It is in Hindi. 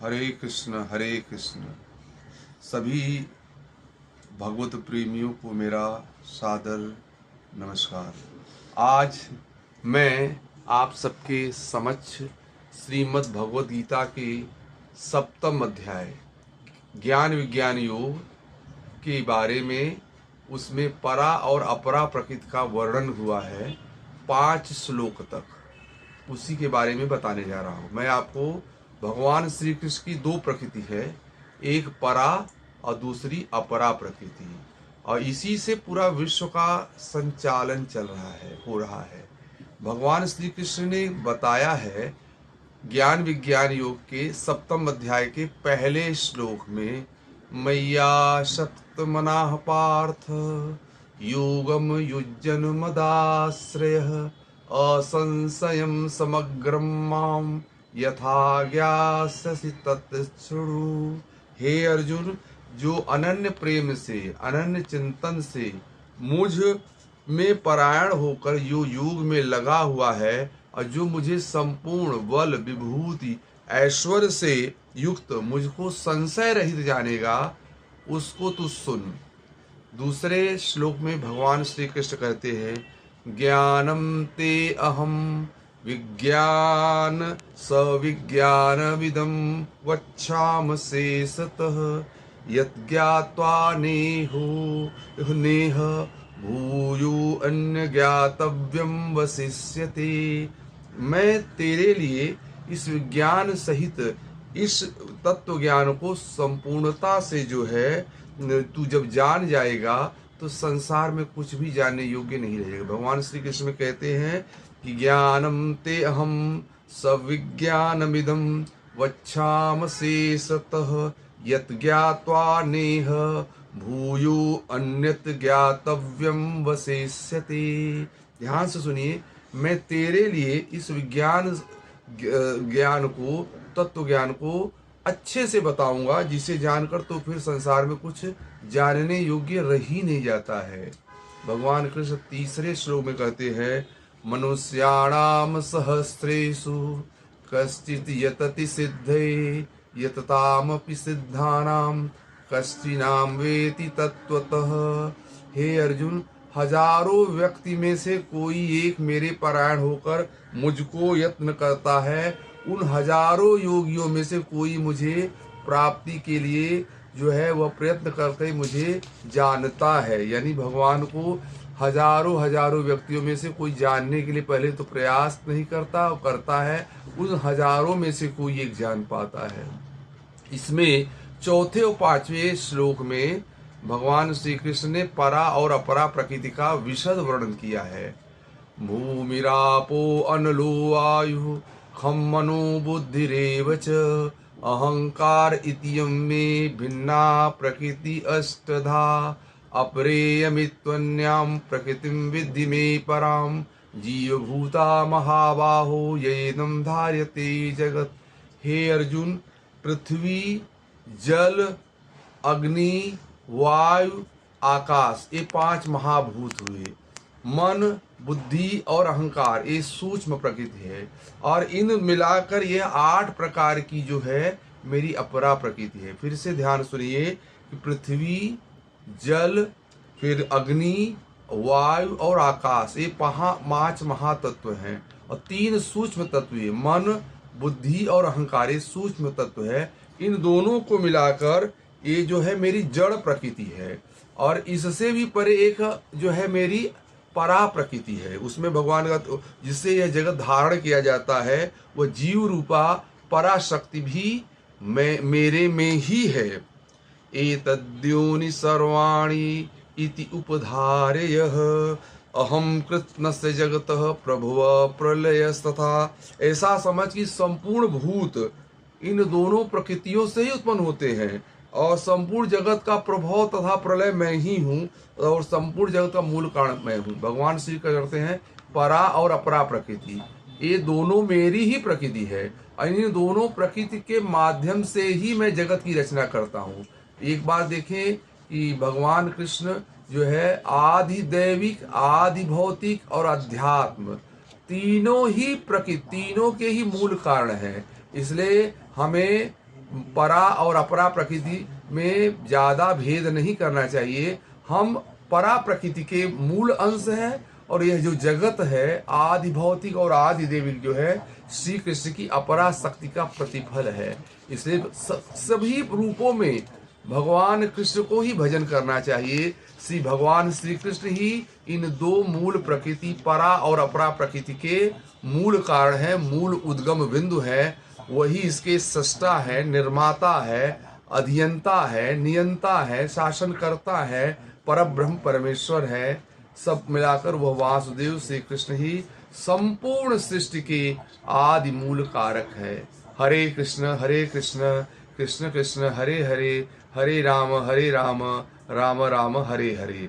हरे कृष्ण। सभी भगवत प्रेमियों को मेरा सादर नमस्कार। आज मैं आप सबके समक्ष श्रीमद् भगवद गीता के 7वें अध्याय ज्ञान विज्ञान योग के बारे में, उसमें परा और अपरा प्रकृति का वर्णन हुआ है 5 श्लोक तक, उसी के बारे में बताने जा रहा हूँ। मैं आपको भगवान श्री कृष्ण की 2 प्रकृति है, एक परा और दूसरी अपरा प्रकृति, और इसी से पूरा विश्व का संचालन हो रहा है। भगवान श्री कृष्ण ने बताया है ज्ञान विज्ञान योग के 7वें अध्याय के पहले श्लोक में, मैया शक्त मनाः पार्थ योगम युज्यन मदाश्रयः असंशयं समग्रं मां यथा ज्ञास्यसि तत्शृणु। हे अर्जुन, जो अनन्य प्रेम से, अनन्य चिंतन से मुझ में परायण होकर जो योग में लगा हुआ है, और जो मुझे संपूर्ण बल विभूति ऐश्वर्य से युक्त मुझको संशय रहित जानेगा, उसको तू सुन। दूसरे श्लोक में भगवान श्री कृष्ण कहते हैं, ज्ञानम ते अहम विज्ञान सविज्ञानमिदं वच्छामि सतः यत् ज्ञात्वा नेह भूयो अन्य ज्ञातव्यम वसिष्यते। मैं तेरे लिए इस विज्ञान सहित इस तत्व ज्ञान को संपूर्णता से जो है तू जब जान जाएगा तो संसार में कुछ भी जानने योग्य नहीं रहेगा। भगवान श्री कृष्ण में कहते हैं कि ज्ञानम ते अहम सविज्ञानमिदं वच्छामि सतः यत् ज्ञात्वा नेह भूयो अन्यत् ज्ञातव्यम वसिष्यते। ध्यान से सुनिए, मैं तेरे लिए इस ज्ञान को, तत्व ज्ञान को अच्छे से बताऊंगा, जिसे जानकर तो फिर संसार में कुछ जानने योग्य रह ही नहीं जाता है। भगवान कृष्ण तीसरे श्लोक में कहते हैं, मनुष्याणाम सहस्रेषु कश्चित् यतति सिद्धये यततामपि सिद्धानाम कश्चिनाम वेति तत्वतः। हे अर्जुन, हजारों व्यक्ति में से कोई एक मेरे परायण होकर मुझको यत्न करता है, उन हजारों योगियों में से कोई मुझे प्राप्ति के लिए जो है वह प्रयत्न करके मुझे जानता है। यानी भगवान को हजारों व्यक्तियों में से कोई जानने के लिए पहले तो प्रयास नहीं करता, और करता है, उन हजारों में से कोई एक जान पाता है। इसमें चौथे और 5वें श्लोक में भगवान श्री कृष्ण ने परा और अपरा प्रकृति का विशद वर्णन किया है। भूमिरापो अनलो वायु खम मनो बुद्धिरेव च अहंकार इत्यं मे भिन्ना प्रकृति अष्टधा अपरेयमित्वन्यां प्रकृतिं विद्धि मे परां जीवभूता महाबाहो येनं धार्यते जगत्। हे अर्जुन, पृथ्वी, जल, अग्नि, वायु, आकाश, ये 5 महाभूत हुए। मन, बुद्धि और अहंकार, ये सूक्ष्म प्रकृति है, और इन मिलाकर ये 8 प्रकार की जो है मेरी अपरा प्रकृति है। फिर से ध्यान सुनिए कि पृथ्वी, जल, फिर अग्नि, वायु और आकाश, ये 5 महातत्व हैं, और 3 सूक्ष्म तत्व है। मन, बुद्धि और अहंकार, ये सूक्ष्म तत्व है। इन दोनों को मिलाकर ये जो है मेरी जड़ प्रकृति है, और इससे भी परे एक जो है मेरी परा प्रकृति है। उसमें भगवान का, जिससे यह जगत धारण किया जाता है, वह जीव रूपा पराशक्ति भी मेरे में ही है। एतद्योनि सर्वाणि इति उपधारयः अहम कृत्स्नस्य जगतः प्रभुः प्रलयस्तथा। ऐसा समझ कि संपूर्ण भूत इन दोनों प्रकृतियों से ही उत्पन्न होते हैं, और संपूर्ण जगत का प्रभाव तथा प्रलय मैं ही हूँ, और संपूर्ण जगत का मूल कारण मैं हूँ। भगवान श्री कहते हैं परा और अपरा प्रकृति, ये दोनों मेरी ही प्रकृति है, और इन दोनों प्रकृति के माध्यम से ही मैं जगत की रचना करता हूँ। एक बार देखें कि भगवान कृष्ण जो है आदि दैविक, आदि भौतिक और अध्यात्म, तीनों ही प्रकृति, तीनों के ही मूल कारण है। इसलिए हमें परा और अपरा प्रकृति में ज्यादा भेद नहीं करना चाहिए। हम परा प्रकृति के मूल अंश है और यह जो जगत है आदि भौतिक और आदि दैविक जो है श्री कृष्ण की अपरा शक्ति का प्रतिफल है। इसलिए सभी रूपों में भगवान कृष्ण को ही भजन करना चाहिए। श्री भगवान श्री कृष्ण ही इन दो मूल प्रकृति परा और अपरा प्रकृति के मूल कारण है, मूल उद्गम बिंदु है। वही इसके सृष्टा है, निर्माता है, अभियंता है, नियंता है, शासनकर्ता है, परब्रह्म परमेश्वर है। सब मिलाकर वह वासुदेव श्री कृष्ण ही संपूर्ण सृष्टि के आदि मूल कारक है। हरे कृष्ण कृष्ण कृष्ण हरे हरे, हरे राम राम राम हरे हरे।